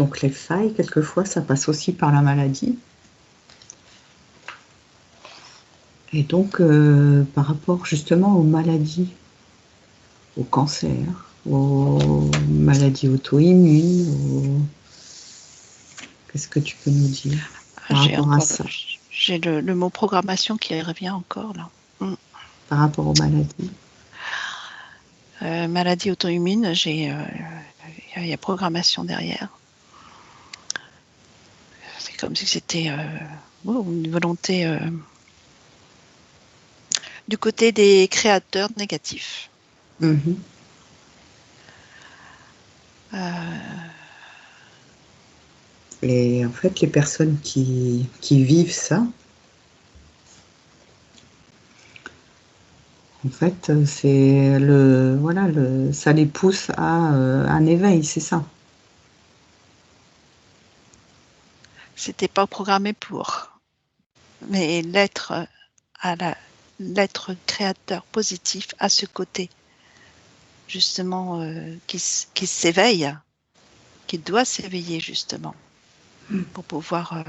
Donc les failles, quelquefois, ça passe aussi par la maladie. Et donc, par rapport justement aux maladies, au cancer, aux maladies auto-immunes, qu'est-ce que tu peux nous dire par rapport à ça? J'ai le mot programmation qui revient encore là. Par rapport aux maladies. Maladie auto-immune, il y a programmation derrière. C'est comme si c'était une volonté du côté des créateurs négatifs. Mm-hmm. Et en fait, les personnes qui vivent ça, en fait, c'est ça les pousse à un éveil, c'est ça. C'était pas programmé pour, mais l'être créateur positif à ce côté, justement, qui s'éveille, qui doit s'éveiller justement pour pouvoir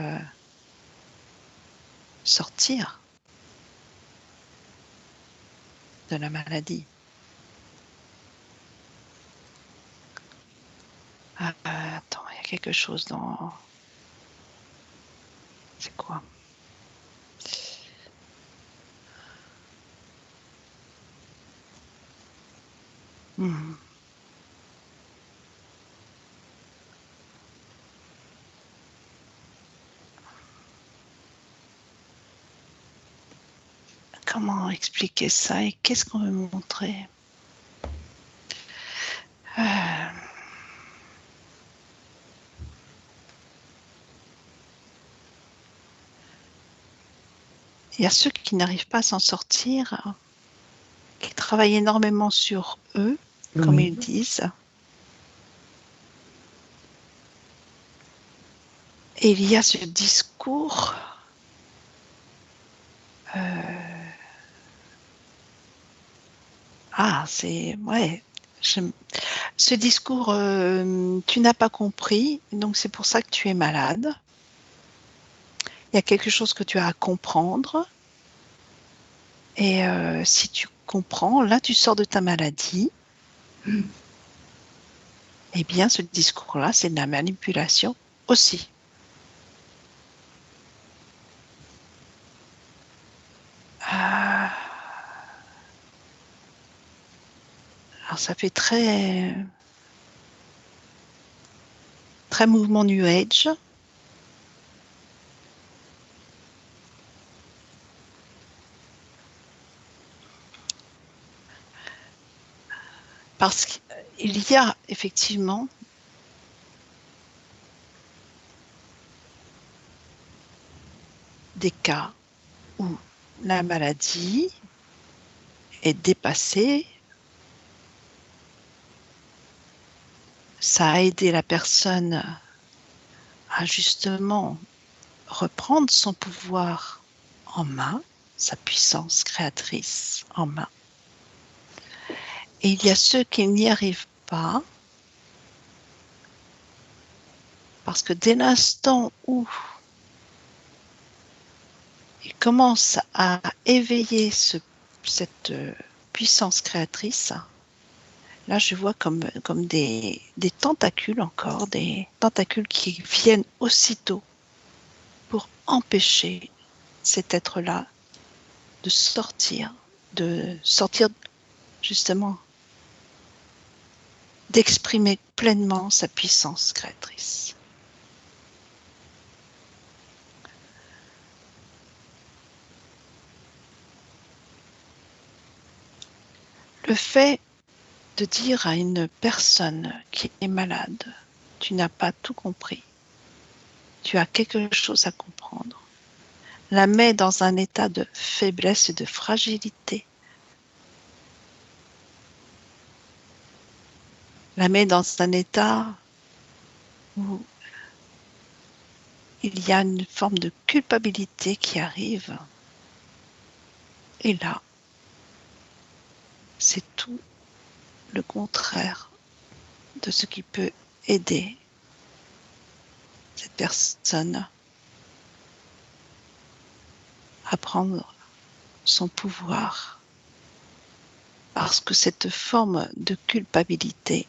sortir de la maladie. Attends, il y a quelque chose dans... C'est quoi? Comment expliquer ça et qu'est-ce qu'on veut montrer? Il y a ceux qui n'arrivent pas à s'en sortir, qui travaillent énormément sur eux, comme Oui. ils disent. Et il y a ce discours c'est... Ouais. Ce discours, tu n'as pas compris, donc c'est pour ça que tu es malade. Il y a quelque chose que tu as à comprendre. Et si tu comprends, là, tu sors de ta maladie. Eh bien, ce discours-là, c'est de la manipulation aussi. Alors, ça fait très mouvement New Age. Parce qu'il y a effectivement des cas où la maladie est dépassée. Ça a aidé la personne à justement reprendre son pouvoir en main, sa puissance créatrice en main. Et il y a ceux qui n'y arrivent pas, parce que dès l'instant où ils commencent à éveiller cette puissance créatrice, là je vois comme des tentacules encore, des tentacules qui viennent aussitôt pour empêcher cet être-là de sortir justement, d'exprimer pleinement sa puissance créatrice. Le fait de dire à une personne qui est malade, tu n'as pas tout compris, tu as quelque chose à comprendre, la met dans un état de faiblesse et de fragilité, la met dans un état où il y a une forme de culpabilité qui arrive. Et là, c'est tout le contraire de ce qui peut aider cette personne à prendre son pouvoir, parce que cette forme de culpabilité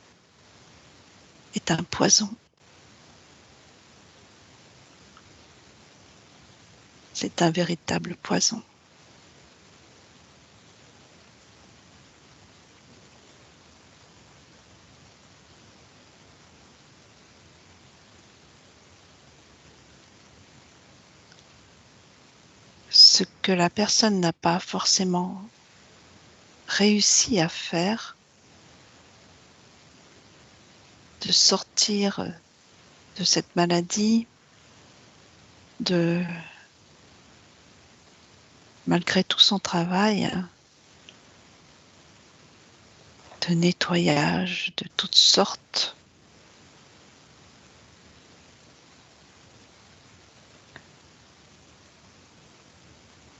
est un poison. C'est un véritable poison. Ce que la personne n'a pas forcément réussi à faire, de sortir de cette maladie, malgré tout son travail de nettoyage de toutes sortes,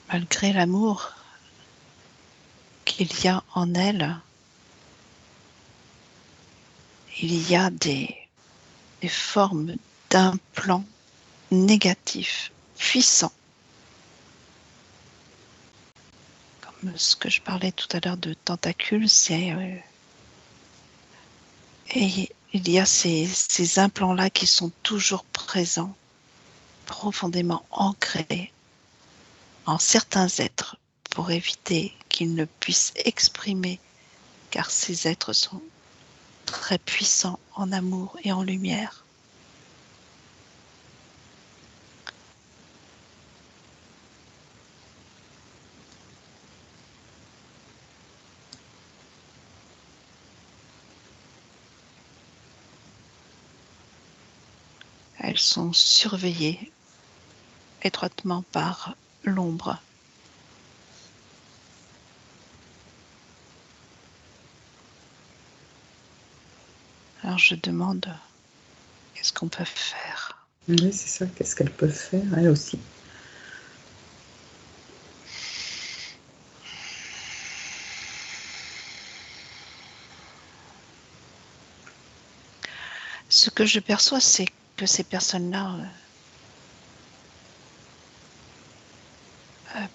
malgré l'amour qu'il y a en elle, il y a des formes d'implants négatifs, puissants, comme ce que je parlais tout à l'heure de tentacules, et il y a ces implants-là qui sont toujours présents, profondément ancrés en certains êtres pour éviter qu'ils ne puissent exprimer, car ces êtres sont très puissants en amour et en lumière. Elles sont surveillées étroitement par l'ombre. Alors je demande, qu'est-ce qu'on peut faire? Oui, c'est ça. Qu'est-ce qu'elles peuvent faire, elles aussi? Ce que je perçois, c'est que ces personnes-là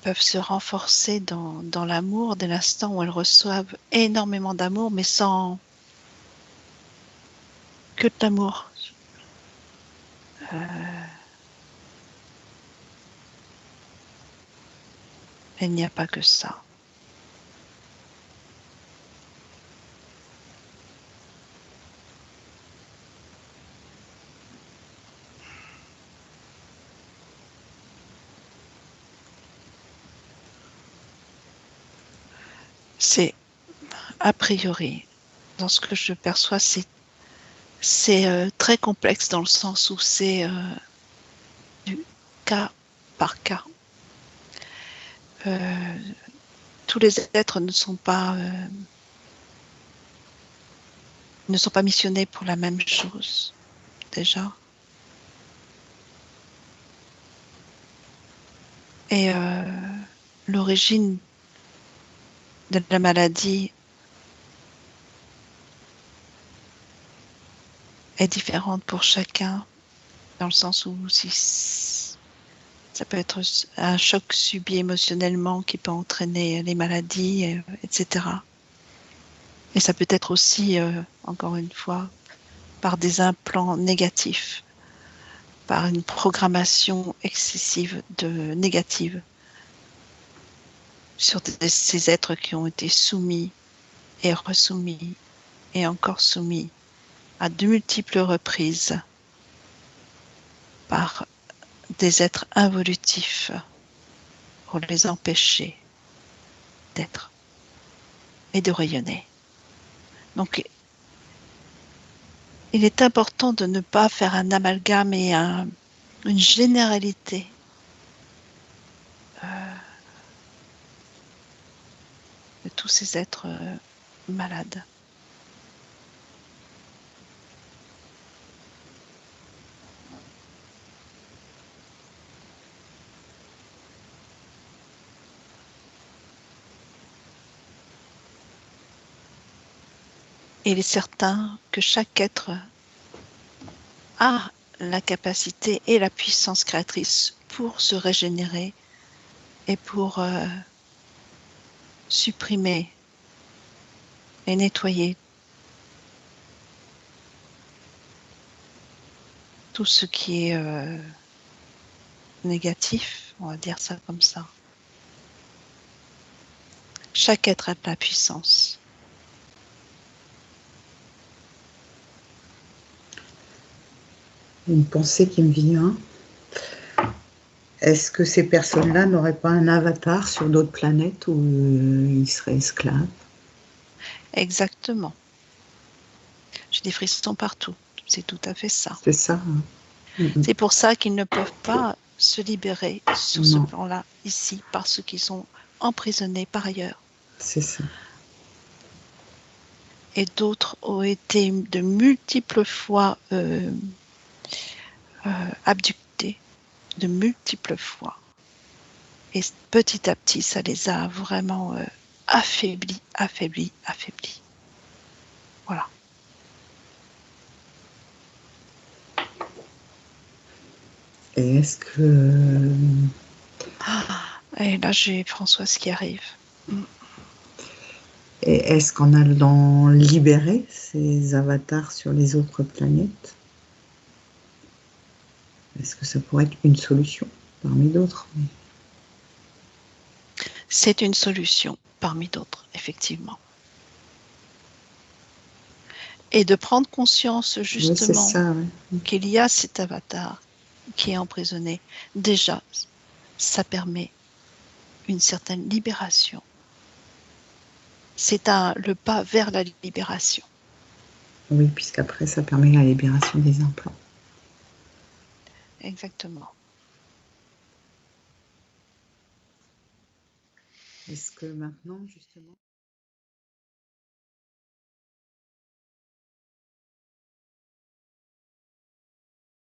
peuvent se renforcer dans l'amour dès l'instant où elles reçoivent énormément d'amour, mais sans que de l'amour. Il n'y a pas que ça. C'est a priori, dans ce que je perçois, c'est très complexe dans le sens où c'est du cas par cas. Tous les êtres ne sont pas missionnés pour la même chose, déjà. Et l'origine de la maladie est différente pour chacun, dans le sens où si ça peut être un choc subi émotionnellement qui peut entraîner les maladies, etc. Et ça peut être aussi, encore une fois, par des implants négatifs, par une programmation excessive négative sur ces êtres qui ont été soumis et resoumis et encore soumis à de multiples reprises par des êtres involutifs pour les empêcher d'être et de rayonner. Donc, il est important de ne pas faire un amalgame et une généralité de tous ces êtres malades. Et il est certain que chaque être a la capacité et la puissance créatrice pour se régénérer et pour supprimer et nettoyer tout ce qui est négatif, on va dire ça comme ça. Chaque être a de la puissance. Une pensée qui me vient. Est-ce que ces personnes-là n'auraient pas un avatar sur d'autres planètes où ils seraient esclaves? Exactement. J'ai des frissons partout. C'est tout à fait ça. C'est ça. C'est pour ça qu'ils ne peuvent pas se libérer sur ce Non, plan-là, ici, parce qu'ils sont emprisonnés par ailleurs. c'est ça. Et d'autres ont été de multiples fois abductés, de multiples fois. Et petit à petit, ça les a vraiment affaiblis. Voilà. Et est-ce que... Et là, j'ai Françoise qui arrive. Et est-ce qu'en allant libérer ces avatars sur les autres planètes, est-ce que ça pourrait être une solution parmi d'autres? C'est une solution parmi d'autres, effectivement. Et de prendre conscience Oui, c'est justement ça, ouais. qu'il y a cet avatar qui est emprisonné, déjà, ça permet une certaine libération. C'est le pas vers la libération. Oui, puisqu'après, ça permet la libération des implants. Exactement. Est-ce que maintenant, justement...